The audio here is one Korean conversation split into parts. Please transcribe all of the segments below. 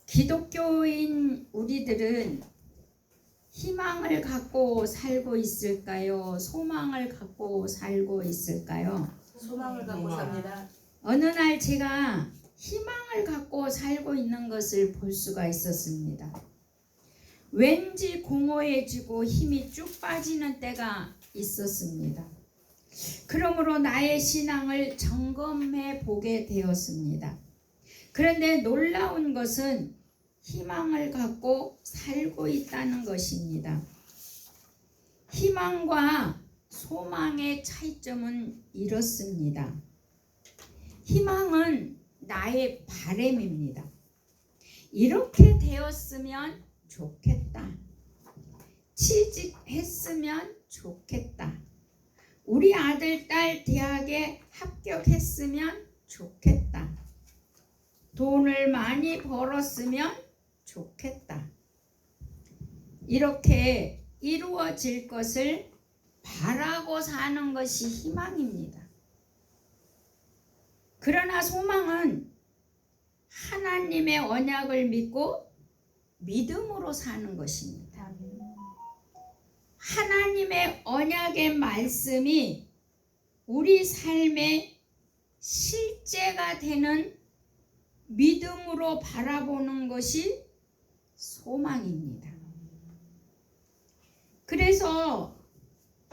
기독교인 우리들은 희망을 갖고 살고 있을까요? 소망을 갖고 살고 있을까요? 소망을 갖고 삽니다. 어느 날 제가 희망을 갖고 살고 있는 것을 볼 수가 있었습니다. 왠지 공허해지고 힘이 쭉 빠지는 때가 있었습니다. 그러므로 나의 신앙을 점검해 보게 되었습니다. 그런데 놀라운 것은 희망을 갖고 살고 있다는 것입니다. 희망과 소망의 차이점은 이렇습니다. 희망은 나의 바람입니다. 이렇게 되었으면 좋겠다. 취직했으면 좋겠다. 우리 아들, 딸 대학에 합격했으면 좋겠다. 돈을 많이 벌었으면 좋겠다. 이렇게 이루어질 것을 바라고 사는 것이 희망입니다. 그러나 소망은 하나님의 언약을 믿고 믿음으로 사는 것입니다. 하나님의 언약의 말씀이 우리 삶의 실제가 되는 믿음으로 바라보는 것이 소망입니다. 그래서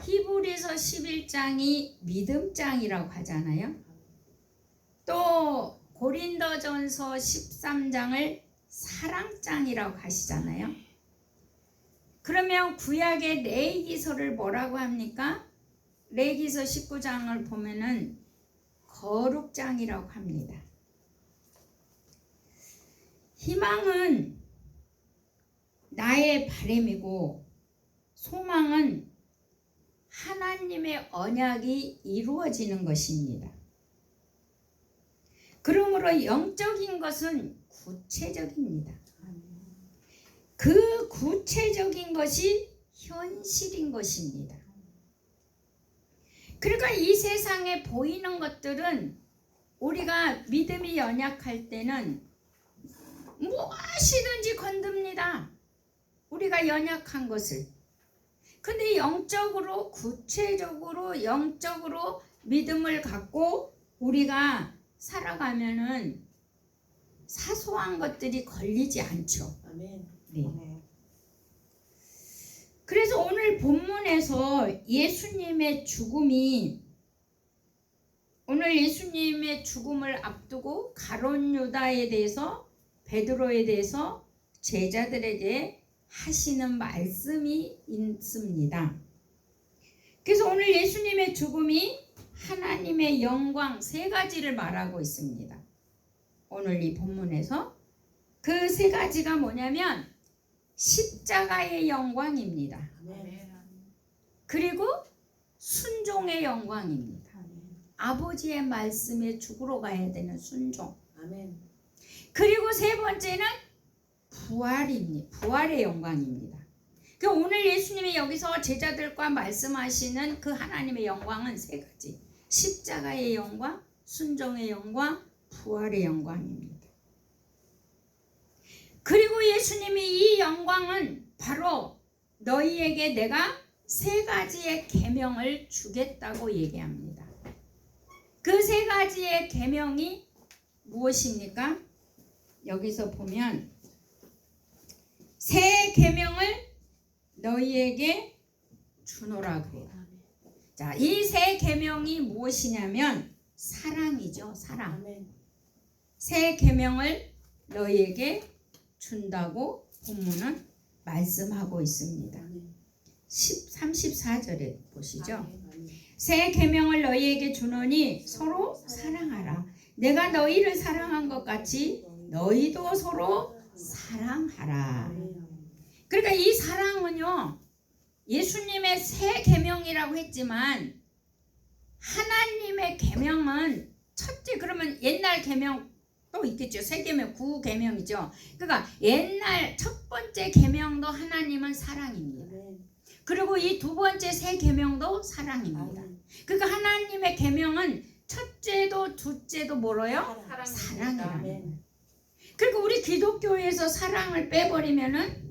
히브리서 11장이 믿음장이라고 하잖아요. 또 고린도전서 13장을 사랑장이라고 하시잖아요. 그러면 구약의 레위기서를 뭐라고 합니까? 레위기서 19장을 보면은 거룩장이라고 합니다. 희망은 나의 바람이고 소망은 하나님의 언약이 이루어지는 것입니다. 그러므로 영적인 것은 구체적입니다. 그 구체적인 것이 현실인 것입니다. 그러니까 이 세상에 보이는 것들은 우리가 믿음이 연약할 때는 무엇이든지 건듭니다. 우리가 연약한 것을. 근데 영적으로 구체적으로 영적으로 믿음을 갖고 우리가 살아가면은 사소한 것들이 걸리지 않죠. 아멘. 네. 그래서 오늘 본문에서 예수님의 죽음을 앞두고 가룟 유다에 대해서 베드로에 대해서 제자들에게 하시는 말씀이 있습니다. 그래서 오늘 예수님의 죽음이 하나님의 영광 세 가지를 말하고 있습니다. 오늘 이 본문에서 그 세 가지가 뭐냐면 십자가의 영광입니다. 그리고 순종의 영광입니다. 아버지의 말씀에 죽으러 가야 되는 순종. 그리고 세 번째는 부활입니다. 부활의 영광입니다. 오늘 예수님이 여기서 제자들과 말씀하시는 그 하나님의 영광은 세 가지. 십자가의 영광, 순종의 영광, 부활의 영광입니다. 그리고 예수님이 이 영광은 바로 너희에게 내가 세 가지의 계명을 주겠다고 얘기합니다. 그 세 가지의 계명이 무엇입니까? 여기서 보면 새 계명을 너희에게 주노라 그래요. 자, 이 새 계명이 무엇이냐면 사랑이죠. 사랑. 새 계명을 너희에게 준다고 본문은 말씀하고 있습니다. 34절에 보시죠. 새 계명을 너희에게 주노니 서로 사랑하라. 내가 너희를 사랑한 것 같이 너희도 서로 사랑하라. 그러니까 이 사랑은요, 예수님의 새 계명이라고 했지만 하나님의 계명은 첫째, 그러면 옛날 계명 또 있겠죠. 새 계명, 구 계명이죠. 그러니까 옛날 첫 번째 계명도 하나님은 사랑입니다. 그리고 이 두 번째 새 계명도 사랑입니다. 그러니까 하나님의 계명은 첫째도 둘째도 뭐로요? 사랑이랍니다. 그리고 우리 기독교에서 사랑을 빼버리면은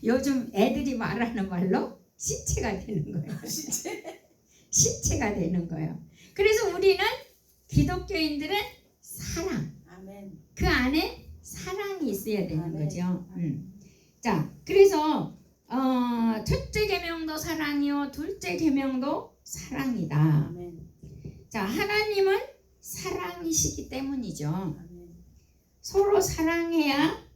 요즘 애들이 말하는 말로 시체가 되는 거예요. 시체가 되는 거예요. 그래서 우리는 기독교인들은 사랑, 아멘. 그 안에 사랑이 있어야 되는 아멘. 거죠. 자, 그래서 첫째 계명도 사랑이요, 둘째 계명도 사랑이다. 아멘. 자, 하나님은 사랑이시기 때문이죠. 아멘. 서로 사랑해야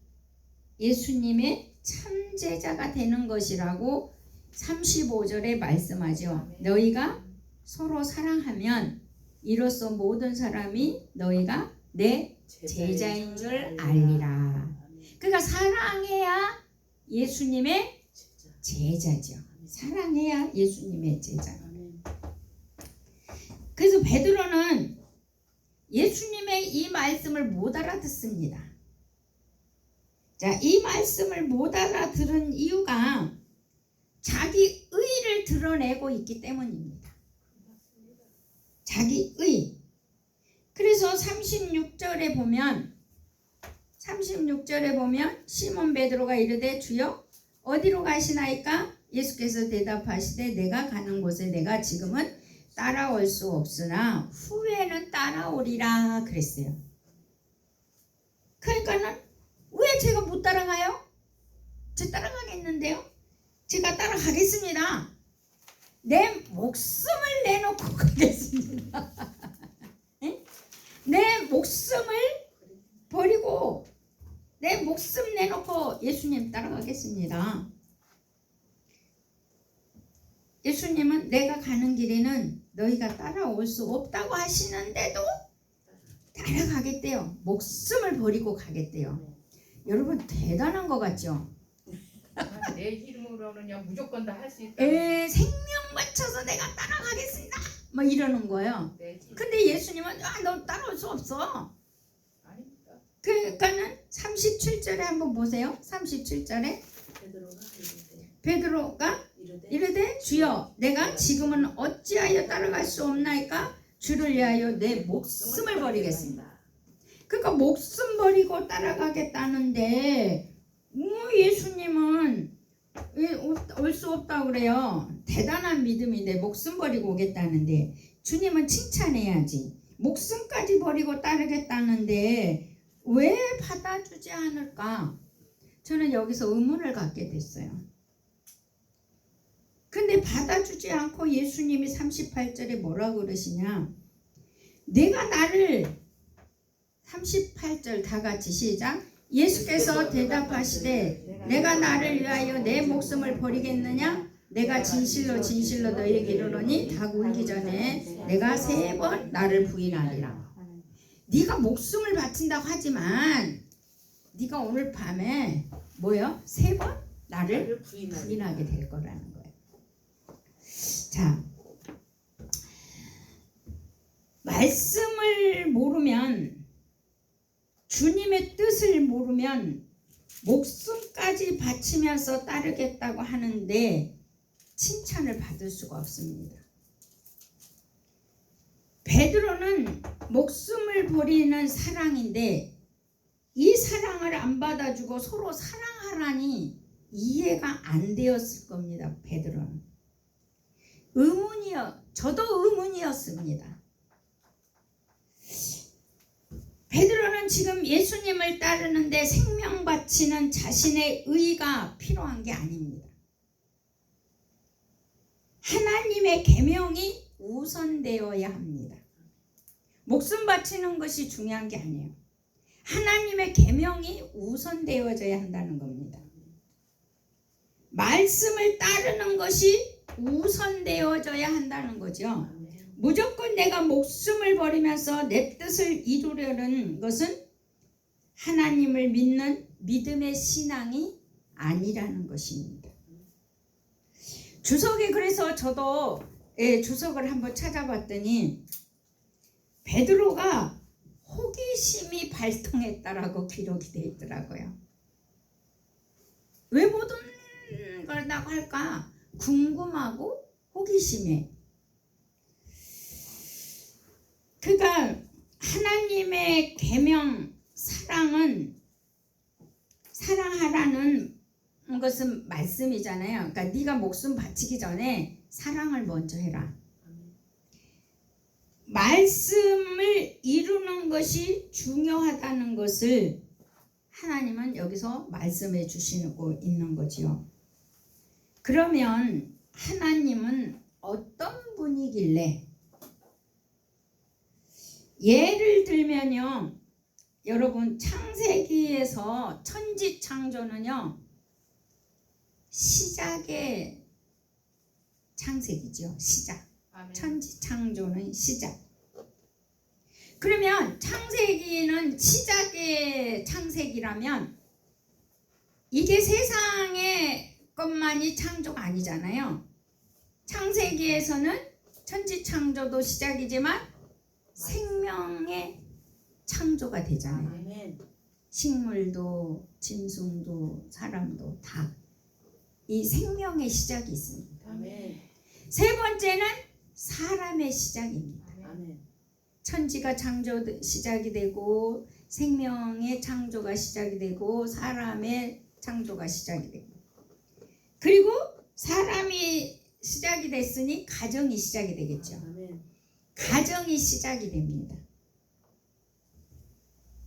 예수님의 참 제자가 되는 것이라고 35절에 말씀하죠. 너희가 서로 사랑하면 이로써 모든 사람이 너희가 내 제자인 줄 알리라. 그러니까 사랑해야 예수님의 제자죠. 사랑해야 예수님의 제자. 그래서 베드로는 예수님의 이 말씀을 못 알아듣습니다. 자, 이 말씀을 못 알아들은 이유가 자기 의를 드러내고 있기 때문입니다. 자기 의. 그래서 36절에 보면 시몬 베드로가 이르되 주여 어디로 가시나이까? 예수께서 대답하시되 내가 가는 곳에 내가 지금은 따라올 수 없으나 후에는 따라오리라 그랬어요. 그러니까는 왜 제가 못 따라가요? 저 따라가겠는데요? 제가 따라가겠습니다. 내 목숨을 내놓고 가겠습니다. 내 목숨을 버리고 내 목숨 내놓고 예수님 따라가겠습니다. 예수님은 내가 가는 길에는 너희가 따라올 수 없다고 하시는데도 따라가겠대요. 목숨을 버리고 가겠대요. 여러분 대단한 것 같죠? 내 이름으로는 그냥 무조건 다 할 수 있다. 생명 바쳐서 내가 따라가겠습니다. 뭐 이러는 거예요. 근데 예수님은 너 따라올 수 없어. 아닙니까? 그러니까는 37절에 한번 보세요. 37절에 베드로가 이르되 주여 내가 지금은 어찌하여 따라갈 수 없나이까? 주를 위하여 내 목숨을 버리겠습니다. 그러니까 목숨 버리고 따라가겠다는데 예수님은 올 수 없다고 그래요. 대단한 믿음인데 목숨 버리고 오겠다는데 주님은 칭찬해야지. 목숨까지 버리고 따르겠다는데 왜 받아주지 않을까? 저는 여기서 의문을 갖게 됐어요. 근데 받아주지 않고 예수님이 38절에 뭐라고 그러시냐? 내가 나를 38절 다 같이 시작. 예수께서 대답하시되 내가 나를 위하여 내 목숨을 버리겠느냐? 내가 진실로 진실로 너희에게 이르노니 닭 울기 전에 내가 3번 나를 부인하리라. 네가 목숨을 바친다고 하지만 네가 오늘 밤에 뭐요? 3번 나를 부인하게 될 거라는 거예요. 자, 말씀을 모르면 주님의 뜻을 모르면 목숨까지 바치면서 따르겠다고 하는데 칭찬을 받을 수가 없습니다. 베드로는 목숨을 버리는 사랑인데 이 사랑을 안 받아주고 서로 사랑하라니 이해가 안 되었을 겁니다. 베드로는 저도 의문이었습니다. 베드로는 지금 예수님을 따르는데 생명 바치는 자신의 의가 필요한 게 아닙니다. 하나님의 계명이 우선되어야 합니다. 목숨 바치는 것이 중요한 게 아니에요. 하나님의 계명이 우선되어져야 한다는 겁니다. 말씀을 따르는 것이 우선되어져야 한다는 거죠. 무조건 내가 목숨을 버리면서 내 뜻을 이루려는 것은 하나님을 믿는 믿음의 신앙이 아니라는 것입니다. 주석에 그래서 저도 주석을 한번 찾아봤더니 베드로가 호기심이 발동했다라고 기록이 되어 있더라고요. 왜 모든 걸 다 할까? 궁금하고 호기심에. 그러니까 하나님의 계명 사랑은 사랑하라는 것은 말씀이잖아요. 그러니까 네가 목숨 바치기 전에 사랑을 먼저 해라. 말씀을 이루는 것이 중요하다는 것을 하나님은 여기서 말씀해 주시고 있는 거지요. 그러면 하나님은 어떤 분이길래, 예를 들면요, 여러분 창세기에서 천지 창조는요 시작의 창세기죠. 시작. 아멘. 천지 창조는 시작. 그러면 창세기는 시작의 창세기라면 이게 세상의 것만이 창조가 아니잖아요. 창세기에서는 천지 창조도 시작이지만 생명의 창조가 되잖아요. 아멘. 식물도 짐승도 사람도 다 이 생명의 시작이 있습니다. 아멘. 세 번째는 사람의 시작입니다. 아멘. 천지가 시작이 되고 생명의 창조가 시작이 되고 사람의 창조가 시작이 되고, 그리고 사람이 시작이 됐으니 가정이 시작이 되겠죠. 아멘. 가정이 시작이 됩니다.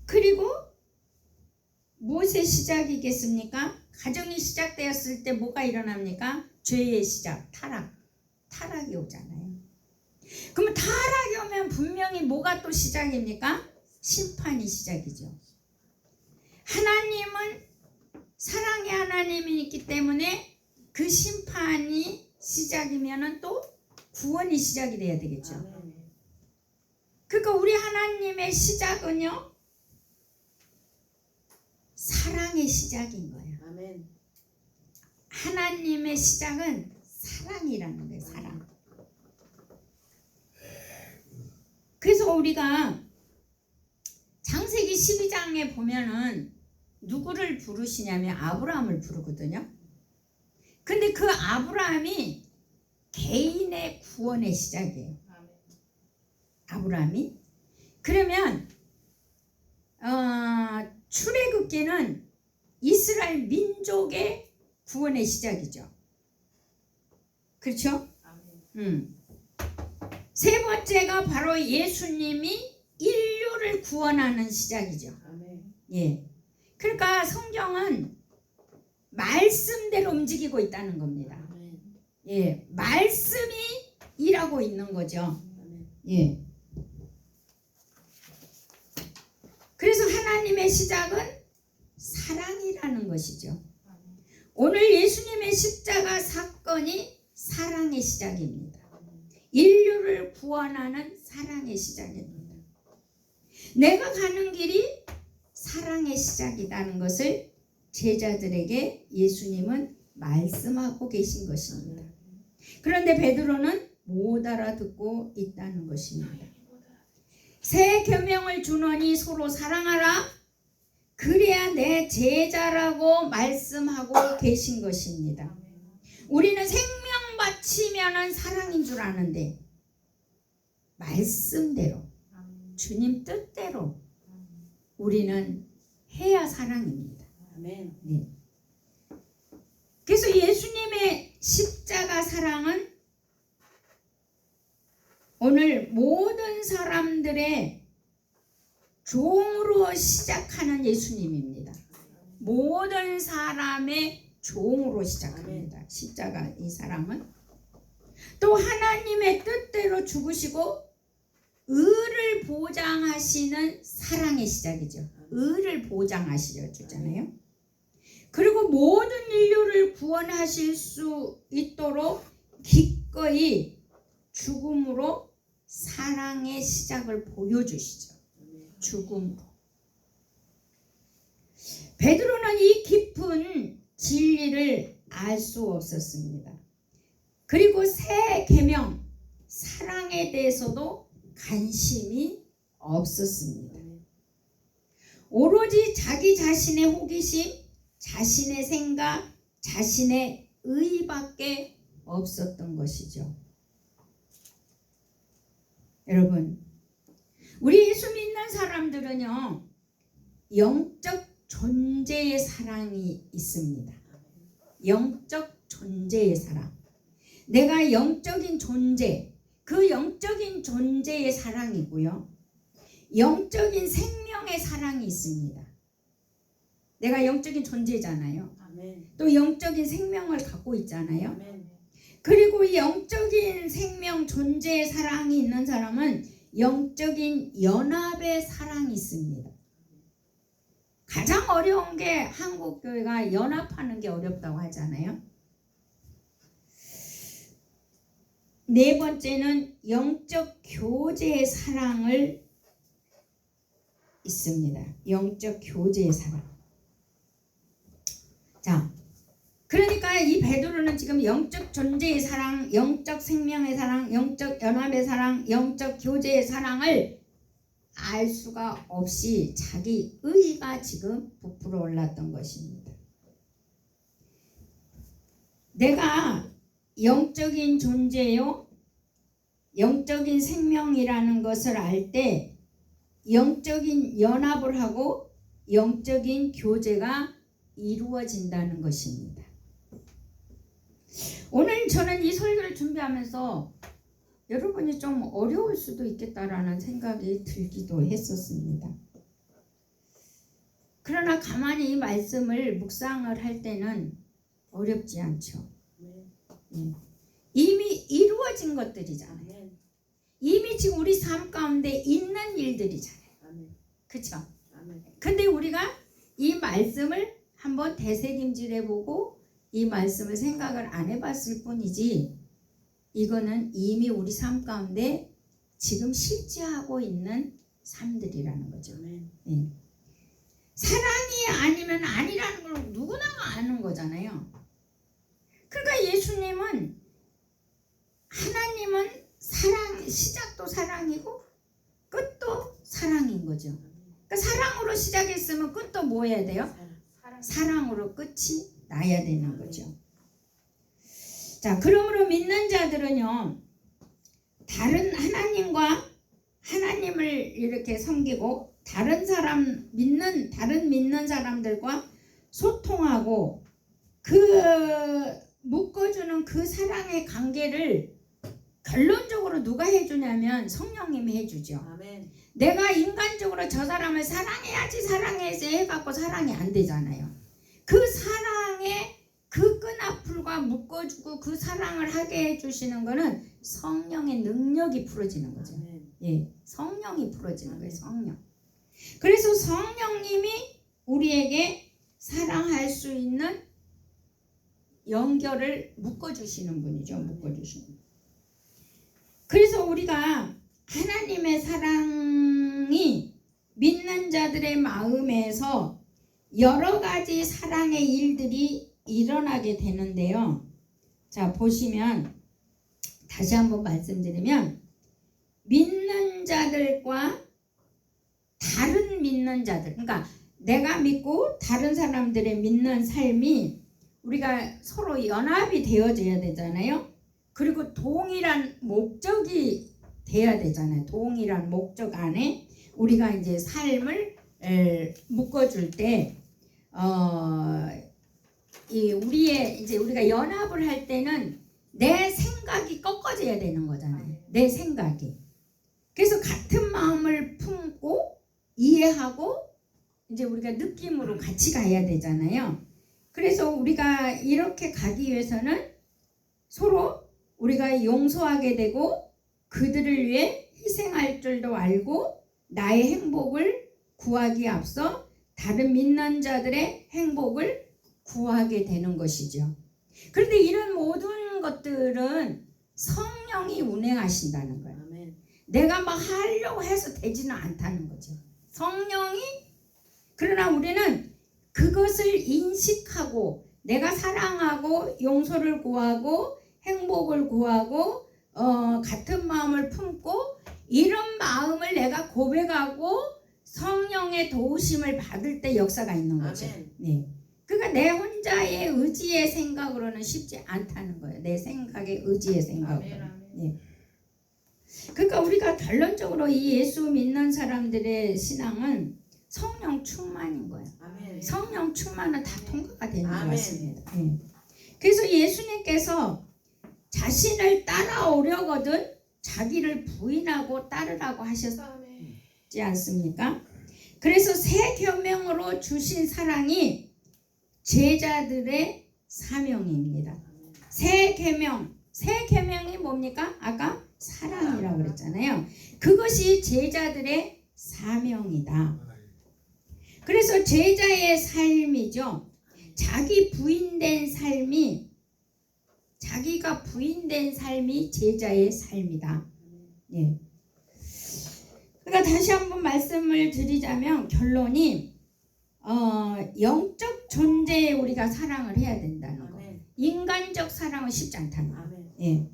그리고 무엇의 시작이겠습니까? 가정이 시작되었을 때 뭐가 일어납니까? 죄의 시작, 타락이 오잖아요. 그러면 타락이 오면 분명히 뭐가 또 시작입니까? 심판이 시작이죠. 하나님은 사랑의 하나님이기 때문에 그 심판이 시작이면은 또 구원이 시작이 돼야 되겠죠. 아멘. 그러니까 우리 하나님의 시작은요 사랑의 시작인 거예요. 아멘. 하나님의 시작은 사랑이라는 거예요. 사랑. 그래서 우리가 창세기 12장에 보면은 누구를 부르시냐면 아브라함을 부르거든요. 근데 그 아브라함이 개인의 구원의 시작이에요. 아멘. 아브라함이. 그러면 출애굽기는 이스라엘 민족의 구원의 시작이죠. 그렇죠? 아멘. 세 번째가 바로 예수님이 인류를 구원하는 시작이죠. 아멘. 예. 그러니까 성경은 말씀대로 움직이고 있다는 겁니다. 아멘. 예. 말씀이 일하고 있는 거죠. 아멘. 예. 그래서 하나님의 시작은 사랑이라는 것이죠. 오늘 예수님의 십자가 사건이 사랑의 시작입니다. 인류를 구원하는 사랑의 시작입니다. 내가 가는 길이 사랑의 시작이라는 것을 제자들에게 예수님은 말씀하고 계신 것입니다. 그런데 베드로는 못 알아듣고 있다는 것입니다. 새 계명을 주노니 서로 사랑하라. 그래야 내 제자라고 말씀하고 계신 것입니다. 우리는 생명 바치면은 사랑인 줄 아는데 말씀대로 주님 뜻대로 우리는 해야 사랑입니다. 아멘. 네. 그래서 예수님의 십자가 사랑은 오늘 모든 사람들의 종으로 시작하는 예수님입니다. 모든 사람의 종으로 시작합니다. 십자가 이 사랑은 또 하나님의 뜻대로 죽으시고 의를 보장하시는 사랑의 시작이죠. 의를 보장하시려 주잖아요. 그리고 모든 인류를 구원하실 수 있도록 기꺼이 죽음으로 사랑의 시작을 보여주시죠. 죽음으로. 베드로는 이 깊은 진리를 알 수 없었습니다. 그리고 새 계명 사랑에 대해서도 관심이 없었습니다. 오로지 자기 자신의 호기심, 자신의 생각, 자신의 의밖에 없었던 것이죠. 여러분, 우리 예수 믿는 사람들은요, 영적 존재의 사랑이 있습니다. 영적 존재의 사랑. 내가 영적인 존재, 그 영적인 존재의 사랑이고요. 영적인 생명의 사랑이 있습니다. 내가 영적인 존재잖아요. 아멘. 또 영적인 생명을 갖고 있잖아요. 아멘. 그리고 이 영적인 생명 존재의 사랑이 있는 사람은 영적인 연합의 사랑이 있습니다. 가장 어려운 게 한국 교회가 연합하는 게 어렵다고 하잖아요. 네 번째는 영적 교제의 사랑을 있습니다. 영적 교제의 사랑. 자, 그러니까 이 베드로는 지금 영적 존재의 사랑, 영적 생명의 사랑, 영적 연합의 사랑, 영적 교제의 사랑을 알 수가 없이 자기 의가 지금 부풀어 올랐던 것입니다. 내가 영적인 존재요, 영적인 생명이라는 것을 알 때 영적인 연합을 하고 영적인 교제가 이루어진다는 것입니다. 오늘 저는 이 설교를 준비하면서 여러분이 좀 어려울 수도 있겠다라는 생각이 들기도 했었습니다. 그러나 가만히 이 말씀을 묵상을 할 때는 어렵지 않죠. 이미 이루어진 것들이잖아요. 이미 지금 우리 삶 가운데 있는 일들이잖아요. 그렇죠? 근데 우리가 이 말씀을 한번 되새김질해보고 이 말씀을 생각을 안 해봤을 뿐이지, 이거는 이미 우리 삶 가운데 지금 실제하고 있는 삶들이라는 거죠. 네. 사랑이 아니면 아니라는 걸 누구나 아는 거잖아요. 그러니까 예수님은, 하나님은 사랑, 시작도 사랑이고 끝도 사랑인 거죠. 그러니까 사랑으로 시작했으면 끝도 뭐 해야 돼요? 사랑으로 끝이 나야 되는 거죠. 자, 그러므로 믿는 자들은요, 다른 하나님을 이렇게 섬기고 다른 믿는 사람들과 소통하고 그 묶어주는 그 사랑의 관계를 결론적으로 누가 해주냐면 성령님이 해주죠. 아멘. 내가 인간적으로 저 사람을 사랑해야지 해갖고 사랑이 안 되잖아요. 그 사랑의 그 끈앞풀과 묶어주고 그 사랑을 하게 해주시는 거는 성령의 능력이 풀어지는 거죠. 예, 성령이 풀어지는 거예요. 성령. 그래서 성령님이 우리에게 사랑할 수 있는 연결을 묶어주시는 분이죠. 묶어주시는 분. 그래서 우리가 하나님의 사랑이 믿는 자들의 마음에서 여러 가지 사랑의 일들이 일어나게 되는데요. 자, 보시면 다시 한번 말씀드리면, 믿는 자들과 다른 믿는 자들, 그러니까 내가 믿고 다른 사람들의 믿는 삶이 우리가 서로 연합이 되어져야 되잖아요. 그리고 동일한 목적이 돼야 되잖아요. 동일한 목적 안에 우리가 이제 삶을 묶어줄 때, 우리가 연합을 할 때는 내 생각이 꺾어져야 되는 거잖아요. 내 생각이. 그래서 같은 마음을 품고 이해하고 이제 우리가 느낌으로 같이 가야 되잖아요. 그래서 우리가 이렇게 가기 위해서는 서로 우리가 용서하게 되고 그들을 위해 희생할 줄도 알고 나의 행복을 구하기에 앞서 다른 믿는 자들의 행복을 구하게 되는 것이죠. 그런데 이런 모든 것들은 성령이 운행하신다는 거예요. 내가 막 하려고 해서 되지는 않다는 거죠. 성령이. 그러나 우리는 그것을 인식하고 내가 사랑하고 용서를 구하고 행복을 구하고 같은 마음을 품고 이런 마음을 내가 고백하고 성령의 도우심을 받을 때 역사가 있는 거죠. 네. 그러니까 내 혼자의 의지의 생각으로는 쉽지 않다는 거예요. 내 생각의 의지의 생각으로. 네. 그러니까 우리가 결론적으로 이 예수 믿는 사람들의 신앙은 성령 충만인 거예요. 아멘. 성령 충만은 다 통과가 되는 것 아멘. 같습니다. 예. 그래서 예수님께서 자신을 따라오려거든 자기를 부인하고 따르라고 하셨지 않습니까? 그래서 새 계명으로 주신 사랑이 제자들의 사명입니다. 새 계명이 뭡니까? 아까 사랑이라고 그랬잖아요. 그것이 제자들의 사명이다. 그래서 제자의 삶이죠. 자기가 부인된 삶이 제자의 삶이다. 예. 그러니까 다시 한번 말씀을 드리자면 결론이 영적 존재에 우리가 사랑을 해야 된다는 거. 아멘. 인간적 사랑은 쉽지 않다는 거. 아멘. 예.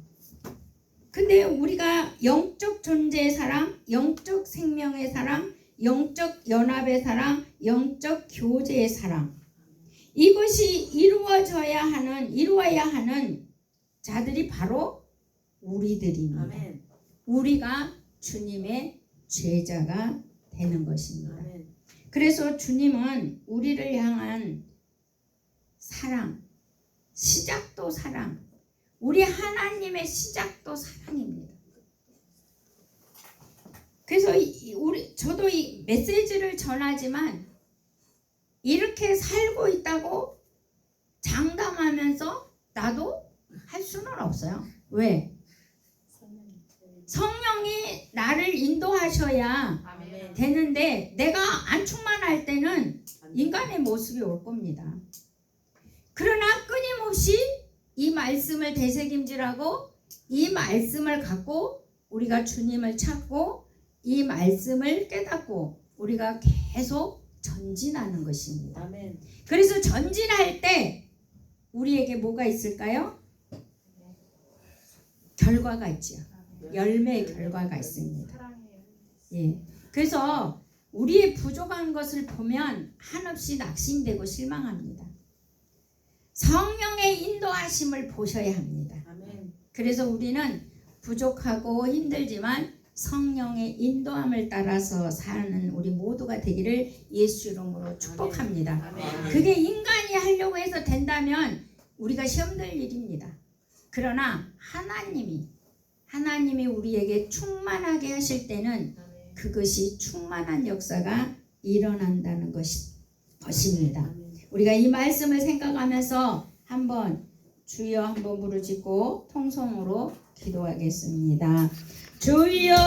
근데 우리가 영적 존재의 사랑, 영적 생명의 사랑, 영적 연합의 사랑, 영적 교제의 사랑, 이것이 이루어야 하는 자들이 바로 우리들입니다. 아멘. 우리가 주님의 제자가 되는 것입니다. 아멘. 그래서 주님은 우리를 향한 사랑, 시작도 사랑, 우리 하나님의 시작도 사랑입니다. 그래서 저도 이 메시지를 전하지만 이렇게 살고 있다고 장담하면서 나도 할 수는 없어요. 왜? 성령이 나를 인도하셔야 아멘. 되는데 내가 안 충만할 때는 인간의 모습이 올 겁니다. 그러나 끊임없이 이 말씀을 되새김질하고 이 말씀을 갖고 우리가 주님을 찾고 이 말씀을 깨닫고 우리가 계속 전진하는 것입니다. 아멘. 그래서 전진할 때 우리에게 뭐가 있을까요? 결과가 있죠. 열매의 결과가 있습니다. 사랑해요. 예. 그래서 우리의 부족한 것을 보면 한없이 낙심되고 실망합니다. 성령의 인도하심을 보셔야 합니다. 아멘. 그래서 우리는 부족하고 힘들지만 성령의 인도함을 따라서 사는 우리 모두가 되기를 예수 이름으로 축복합니다. 아멘. 그게 인간이 하려고 해서 된다면 우리가 시험 들 일입니다. 그러나 하나님이 우리에게 충만하게 하실 때는 그것이 충만한 역사가 일어난다는 것입니다. 아멘. 우리가 이 말씀을 생각하면서 한번 주여 한번 부르짖고 통성으로 기도하겠습니다. 주여